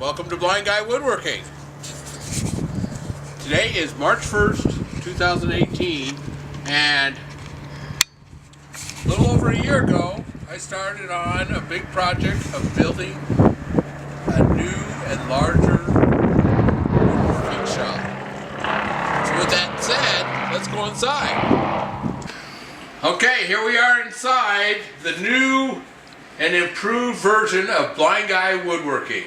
Welcome to Blind Guy Woodworking. Today is March 1st, 2018, and a little over a year ago, I started on a big project of building a new and larger woodworking shop. So with that said, let's go inside. Okay, here we are inside the new and improved version of Blind Guy Woodworking.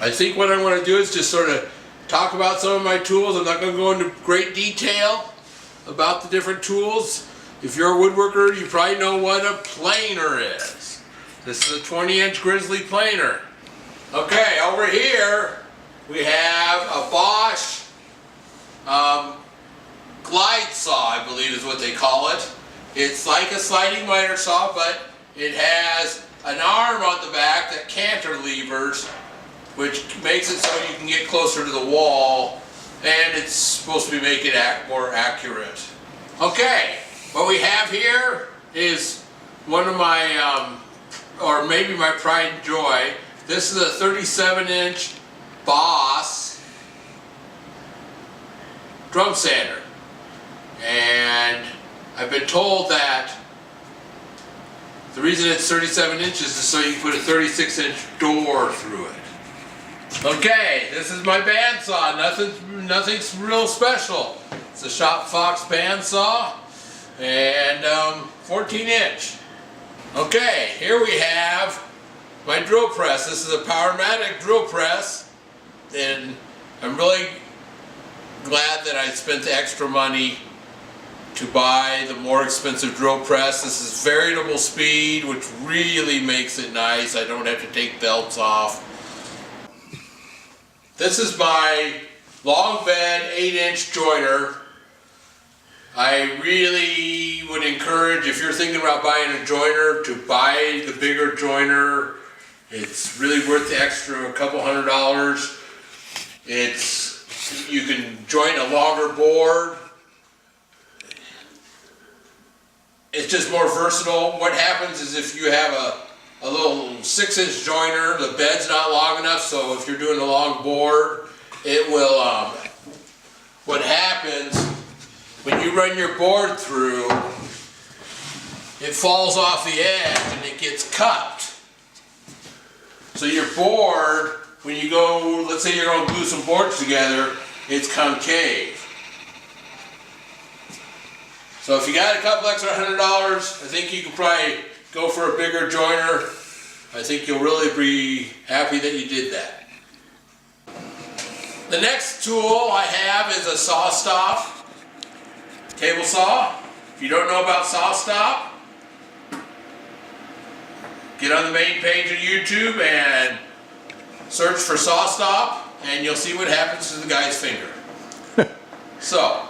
I think what I'm going to do is just sort of talk about some of my tools. I'm not going to go into great detail about the different tools. If you're a woodworker, you probably know what a planer is. This is a 20-inch grizzly planer. Okay, over here we have a Bosch glide saw, I believe is what they call it. It's like a sliding miter saw, but it has an arm on the back that cantilevers, which makes it so you can get closer to the wall, and it's supposed to be making it more accurate. Okay, what we have here is one of my, or maybe my pride and joy. This is a 37-inch Boss drum sander, and I've been told that the reason it's 37 inches is so you can put a 36-inch door through it. Okay, this is my bandsaw. Nothing's real special. It's a Shop Fox bandsaw, and 14-inch. Okay, here we have my drill press. This is a Powermatic drill press, and I'm really glad that I spent the extra money to buy the more expensive drill press. This is variable speed, which really makes it nice. I don't have to take belts off. This is my long bed 8-inch joiner. I really would encourage, if you're thinking about buying a joiner, to buy the bigger joiner. It's really worth the extra couple $100. You can join a longer board. It's just more versatile. What happens is if you have a little 6-inch joiner, the bed's not long enough, so if you're doing a long board, it will, what happens when you run your board through, it falls off the edge and it gets cupped. So your board, when you go, let's say you're going to glue some boards together, it's concave. So if you got a couple extra $100, I think you can probably go for a bigger joiner. I think you'll really be happy that you did that. The next tool I have is a saw stop, table saw. If you don't know about saw stop, get on the main page of YouTube and search for saw stop, and you'll see what happens to the guy's finger. So,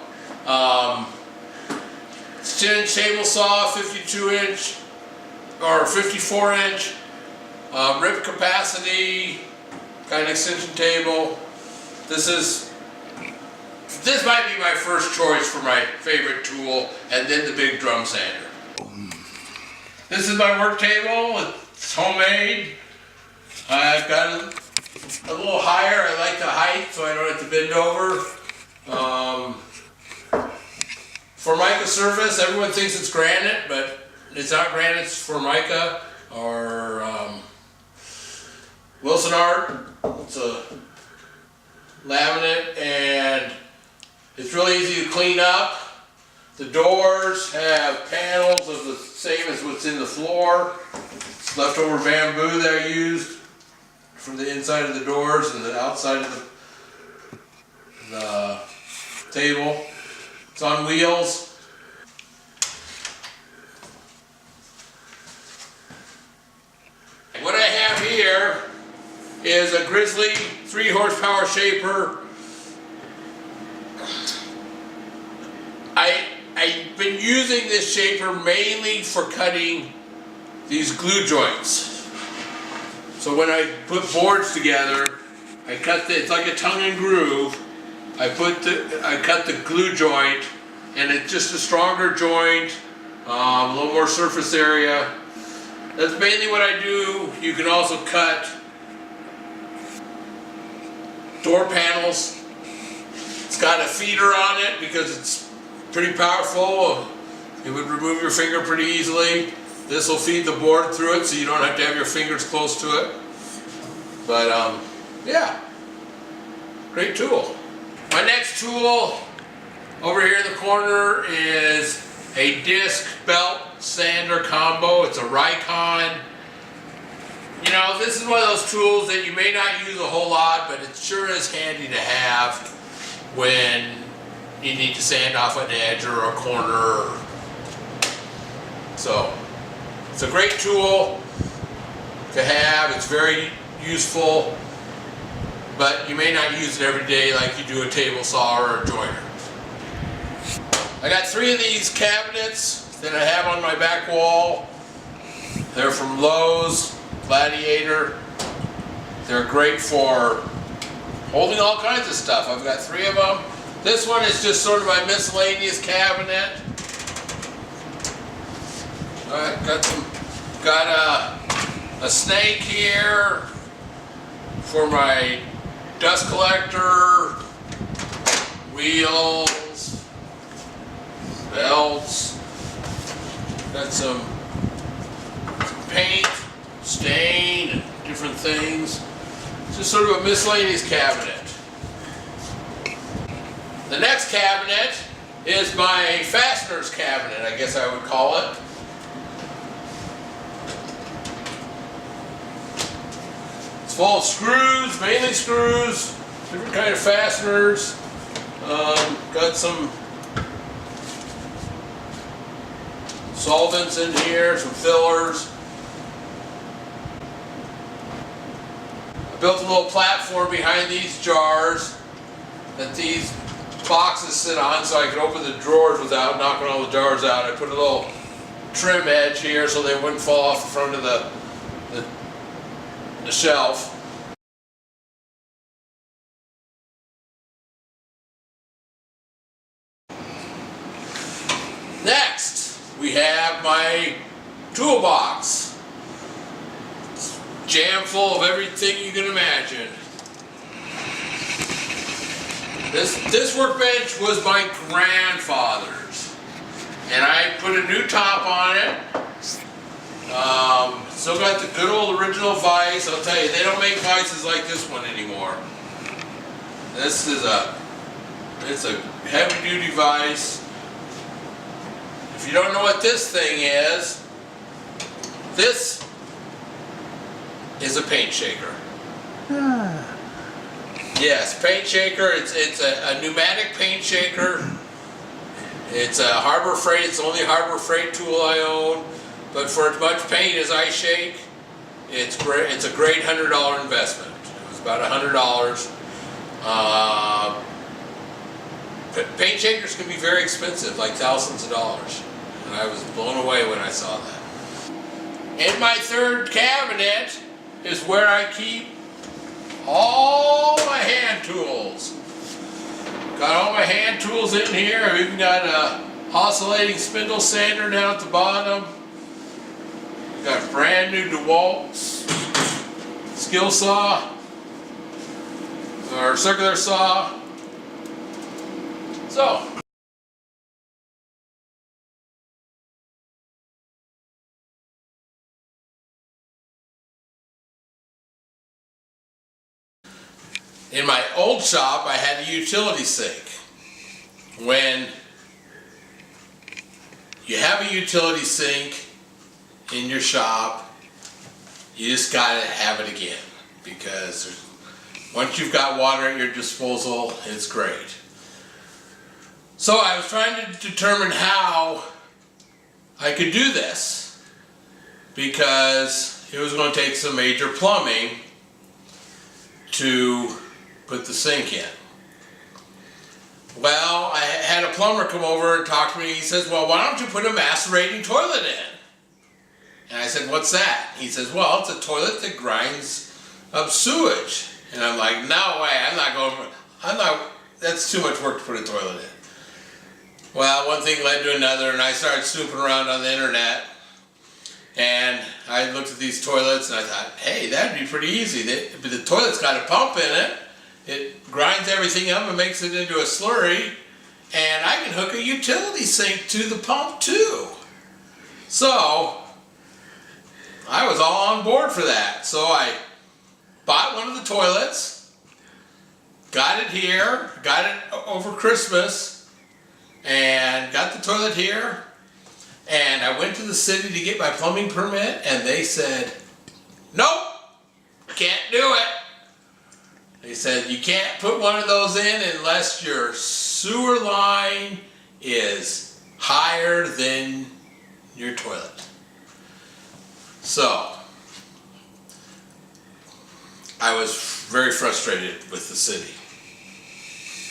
it's 10-inch table saw, 52-inch or 54-inch, rip capacity, got an extension table. This might be my first choice for my favorite tool, and then the big drum sander. This is my work table. It's homemade. I've got it a little higher. I like the height so I don't have to bend over. Formica surface. Everyone thinks it's granite, but it's not granite. It's Formica or Wilson Art. It's a laminate, and it's really easy to clean up. The doors have panels of the same as what's in the floor. It's leftover bamboo that I used from the inside of the doors and the outside of the table. It's on wheels. What I have here is a Grizzly 3 horsepower shaper been using this shaper mainly for cutting these glue joints. So when I put boards together, it's like a tongue and groove. I cut the glue joint, and it's just a stronger joint, a little more surface area. That's mainly what I do. You can also cut door panels. It's got a feeder on it because it's pretty powerful. It would remove your finger pretty easily. This will feed the board through it, so you don't have to have your fingers close to it. But yeah, great tool. My next tool over here in the corner is a disc belt sander combo. It's a Rikon. You know, this is one of those tools that you may not use a whole lot, but it sure is handy to have when you need to sand off an edge or a corner. So, it's a great tool to have. It's very useful, but you may not use it every day like you do a table saw or a joiner. I got 3 of these cabinets that I have on my back wall. They're from Lowe's, Gladiator. They're great for holding all kinds of stuff. I've got 3 of them. This one is just sort of my miscellaneous cabinet. Got a snake here for my dust collector, wheels, belts. Got some paint, stain, and different things. It's just sort of a miscellaneous cabinet. The next cabinet is my fasteners cabinet, I guess I would call it. It's full of screws, mainly screws, different kind of fasteners. Got some solvents in here, some fillers. I built a little platform behind these jars that these boxes sit on, so I could open the drawers without knocking all the jars out. I put a little trim edge here so they wouldn't fall off the front of the shelf. Next, we have my toolbox. It's jam full of everything you can imagine. This workbench was my grandfather's, and I put a new top on it. Still got the good old original vise. I'll tell you, they don't make vices like this one anymore. This is it's a heavy duty vise. If you don't know what this thing is, this is a paint shaker. Yes, paint shaker. It's a pneumatic paint shaker. It's a Harbor Freight. It's the only Harbor Freight tool I own. But for as much paint as I shake, it's great. It's a great $100 investment. It was about $100. Paint shakers can be very expensive, like thousands of dollars. And I was blown away when I saw that. In my third cabinet is where I keep all my hand tools. Got all my hand tools in here. I've even got a oscillating spindle sander down at the bottom. Got a brand new DeWalt skill saw, or circular saw. So, in my old shop, I had a utility sink. When you have a utility sink in your shop, you just gotta have it again, because once you've got water at your disposal, it's great. So I was trying to determine how I could do this, because it was going to take some major plumbing to put the sink in. Well, I had a plumber come over and talk to me. He says, well, why don't you put a macerating toilet in? And I said, what's that? He says, well, it's a toilet that grinds up sewage. And I'm like, no way, that's too much work to put a toilet in. Well, one thing led to another, and I started snooping around on the internet. And I looked at these toilets and I thought, hey, that'd be pretty easy. But the toilet's got a pump in it. It grinds everything up and makes it into a slurry. And I can hook a utility sink to the pump too. So I was all on board for that. So I bought one of the toilets, got it here, got it over Christmas, and got the toilet here. And I went to the city to get my plumbing permit, and they said, nope, can't do it. They said, you can't put one of those in unless your sewer line is higher than your toilet. So, I was very frustrated with the city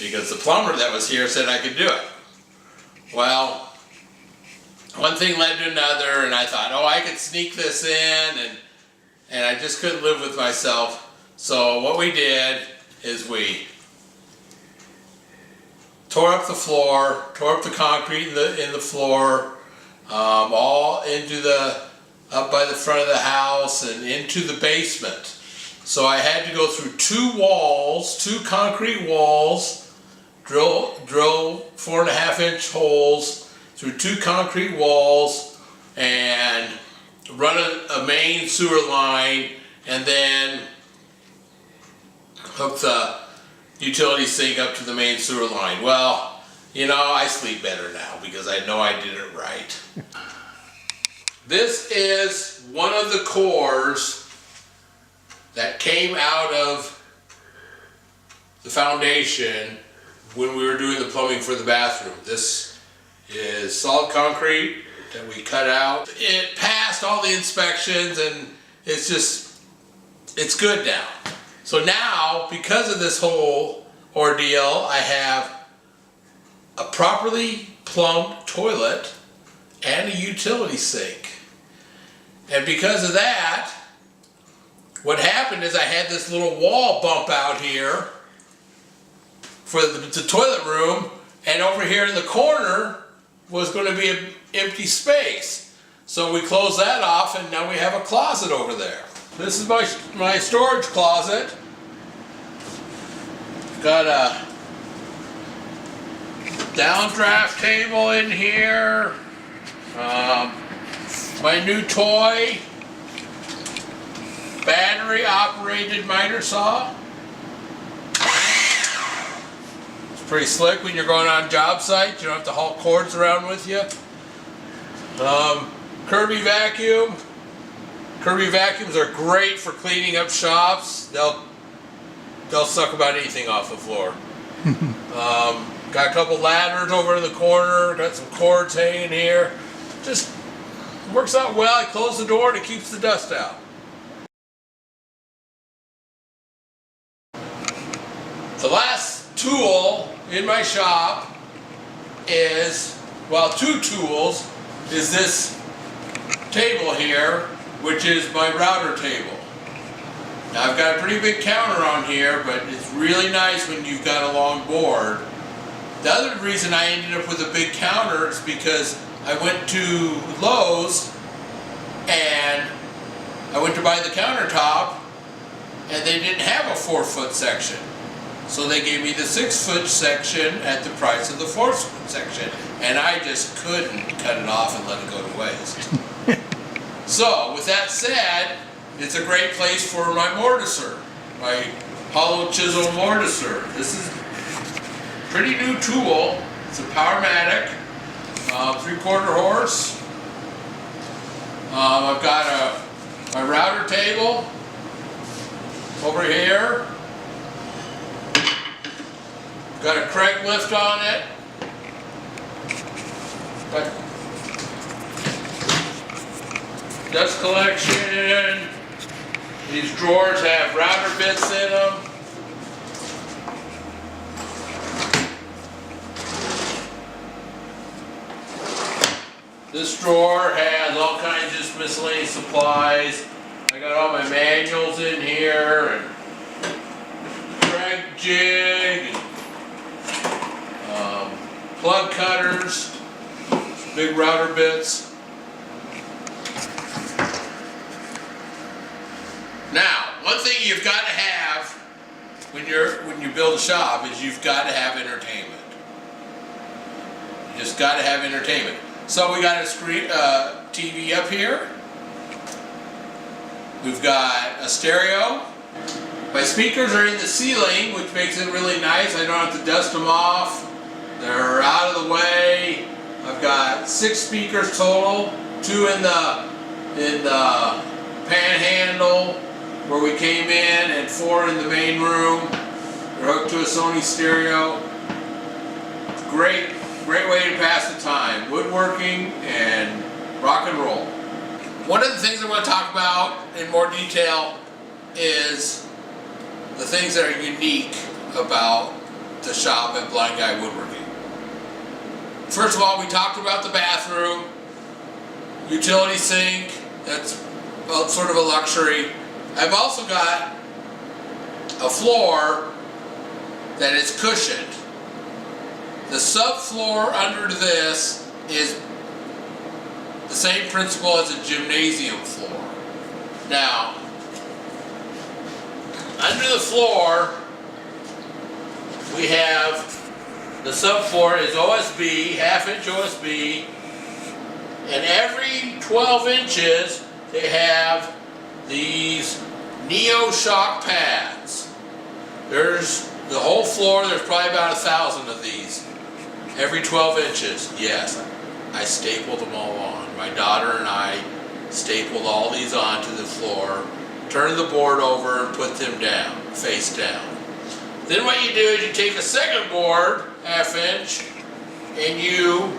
because the plumber that was here said I could do it. Well, one thing led to another, and I thought, oh, I could sneak this in, and I just couldn't live with myself. So what we did is we tore up the floor, tore up the concrete in the floor, all into up by the front of the house and into the basement. So I had to go through two concrete walls, drill 4.5-inch holes through two concrete walls, and run a main sewer line, and then hook the utility sink up to the main sewer line. Well, you know, I sleep better now because I know I did it right. This is one of the cores that came out of the foundation when we were doing the plumbing for the bathroom. This is solid concrete that we cut out. It passed all the inspections, and it's good now. So now, because of this whole ordeal, I have a properly plumbed toilet and a utility sink. And because of that, what happened is I had this little wall bump out here for the toilet room, and over here in the corner was going to be an empty space. So we closed that off, and now we have a closet over there. This is my storage closet. Got a downdraft table in here. My new toy, battery operated miter saw. It's pretty slick when you're going on job sites. You don't have to haul cords around with you. Kirby vacuum. Kirby vacuums are great for cleaning up shops. They'll suck about anything off the floor. Got a couple ladders over in the corner. Got some cords hanging here. Just works out well. I close the door and it keeps the dust out. The last tool in my shop is, well, two tools, is this table here, which is my router table. Now I've got a pretty big counter on here, but it's really nice when you've got a long board. The other reason I ended up with a big counter is because I went to Lowe's and I went to buy the countertop and they didn't have a 4-foot section. So they gave me the 6-foot section at the price of the 4-foot section, and I just couldn't cut it off and let it go to waste. So with that said, it's a great place for my mortiser, my hollow chisel mortiser. This is a pretty new tool. It's a Powermatic, 3/4 horse. I've got my router table over here. Got a Craig lift on it. Got dust collection. These drawers have router bits in them. This drawer has all kinds of just miscellaneous supplies. I got all my manuals in here and drag jig and plug cutters, big router bits. Now, one thing you've got to have when you build a shop is you've got to have entertainment. You just got to have entertainment. So we got a screen, TV up here. We've got a stereo. My speakers are in the ceiling, which makes it really nice. I don't have to dust them off. They're out of the way. I've got 6 speakers total, 2 in the panhandle where we came in, and 4 in the main room. They're hooked to a Sony stereo. Great way to pass the time. Woodworking and rock and roll. One of the things I want to talk about in more detail is the things that are unique about the shop at Blind Guy Woodworking. First of all, we talked about the bathroom, utility sink, that's sort of a luxury. I've also got a floor that is cushioned. The subfloor under this is the same principle as a gymnasium floor. Now, under the floor, we have the subfloor is OSB, half-inch OSB, and every 12 inches they have these Neo shock pads. There's the whole floor, there's probably about 1,000 of these. Every 12 inches, yes. I stapled them all on. My daughter and I stapled all these onto the floor, turned the board over and put them down, face down. Then what you do is you take a second board, half-inch, and you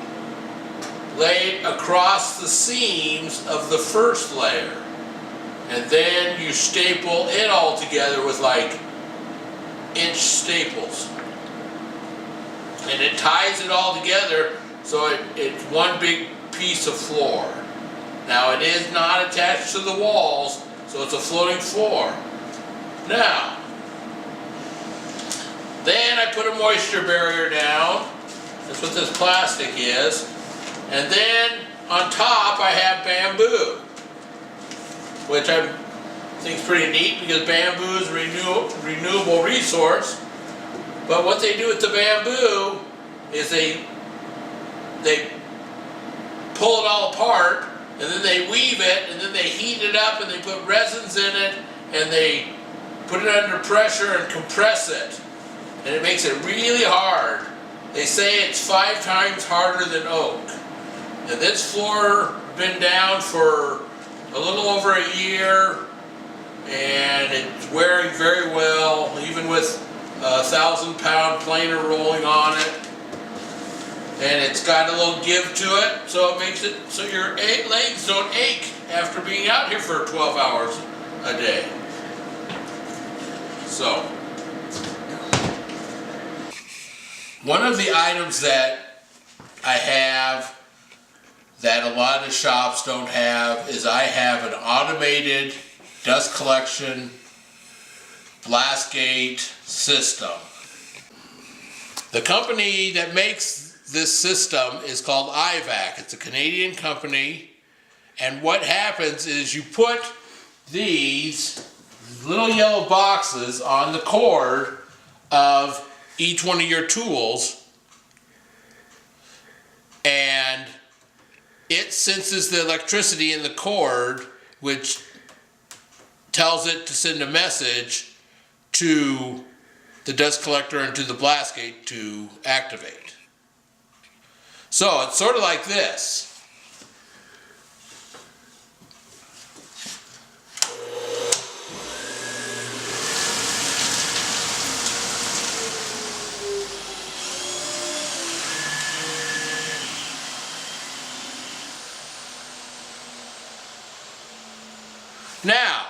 lay it across the seams of the first layer. And then you staple it all together with like inch staples. And it ties it all together so it's one big piece of floor. Now it is not attached to the walls, so it's a floating floor. Now, then I put a moisture barrier down. That's what this plastic is. And then on top I have bamboo, which I think is pretty neat because bamboo is a renewable resource. But what they do with the bamboo is they pull it all apart, and then they weave it, and then they heat it up, and they put resins in it, and they put it under pressure and compress it. And it makes it really hard. They say it's 5 times harder than oak. And this floor been down for a little over a year, and it's wearing very well, even with a 1,000-pound planer rolling on it. And it's got a little give to it, so it makes it so your legs don't ache after being out here for 12 hours a day. So, one of the items that I have that a lot of shops don't have is I have an automated dust collection blast gate system. The company that makes this system is called IVAC. It's a Canadian company, and what happens is you put these little yellow boxes on the cord of each one of your tools, and it senses the electricity in the cord, which tells it to send a message to the dust collector and to the blast gate to activate. So it's sort of like this. Now,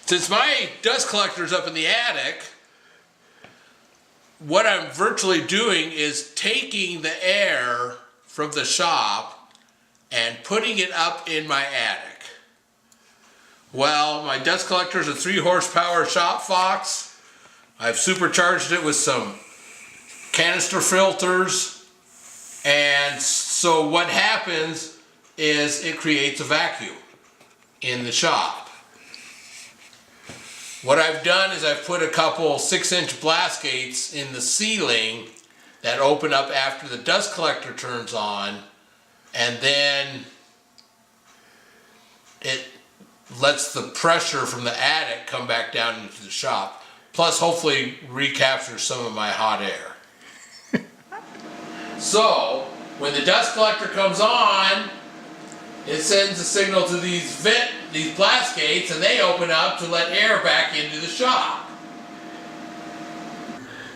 since my dust collector's up in the attic, what I'm virtually doing is taking the air from the shop and putting it up in my attic. Well, my dust collector is a 3 horsepower Shop Fox. I've supercharged it with some canister filters, and so what happens is it creates a vacuum in the shop. What I've done is I've put a couple 6-inch blast gates in the ceiling that open up after the dust collector turns on, and then it lets the pressure from the attic come back down into the shop, plus hopefully recaptures some of my hot air. So when the dust collector comes on, it sends a signal to these blast gates, and they open up to let air back into the shop.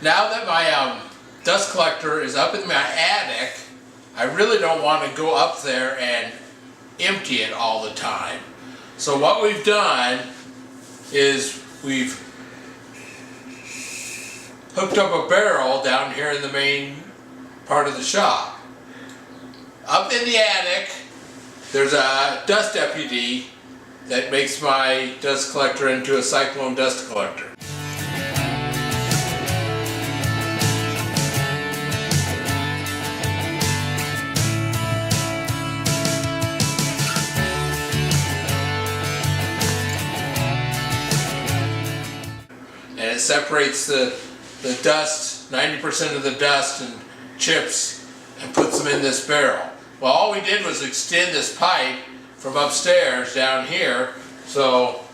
Now that my dust collector is up in my attic, I really don't want to go up there and empty it all the time. So what we've done is we've hooked up a barrel down here in the main part of the shop. Up in the attic, there's a dust deputy that makes my dust collector into a cyclone dust collector. And it separates the dust, 90% of the dust and chips, and puts them in this barrel. Well, all we did was extend this pipe from upstairs down here, so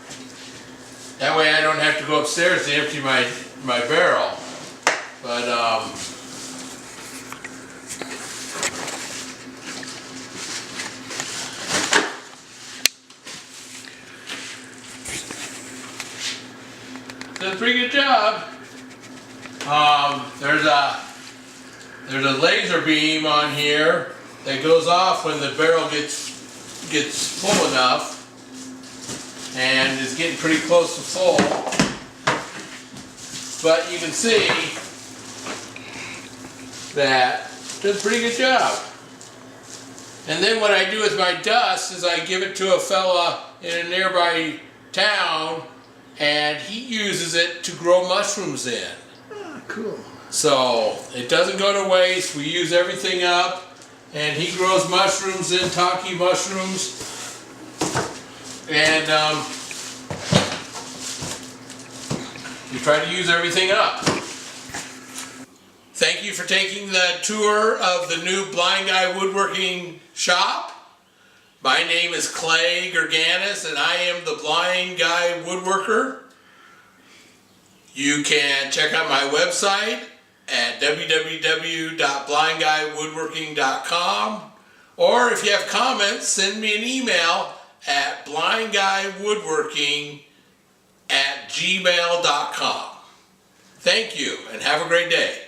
that way I don't have to go upstairs to empty my barrel. But did a pretty good job. There's a laser beam on here that goes off when the barrel gets full enough, and is getting pretty close to full. But you can see that it does a pretty good job. And then what I do with my dust is I give it to a fella in a nearby town, and he uses it to grow mushrooms in. Ah, cool. So it doesn't go to waste. We use everything up, and he grows mushrooms in, taki mushrooms, and we try to use everything up. Thank you for taking the tour of the new Blind Guy Woodworking shop. My name is Clay Gerganis, and I am the Blind Guy Woodworker. You can check out my website at www.blindguywoodworking.com, or if you have comments, send me an email at blindguywoodworking@gmail.com. Thank you, and have a great day.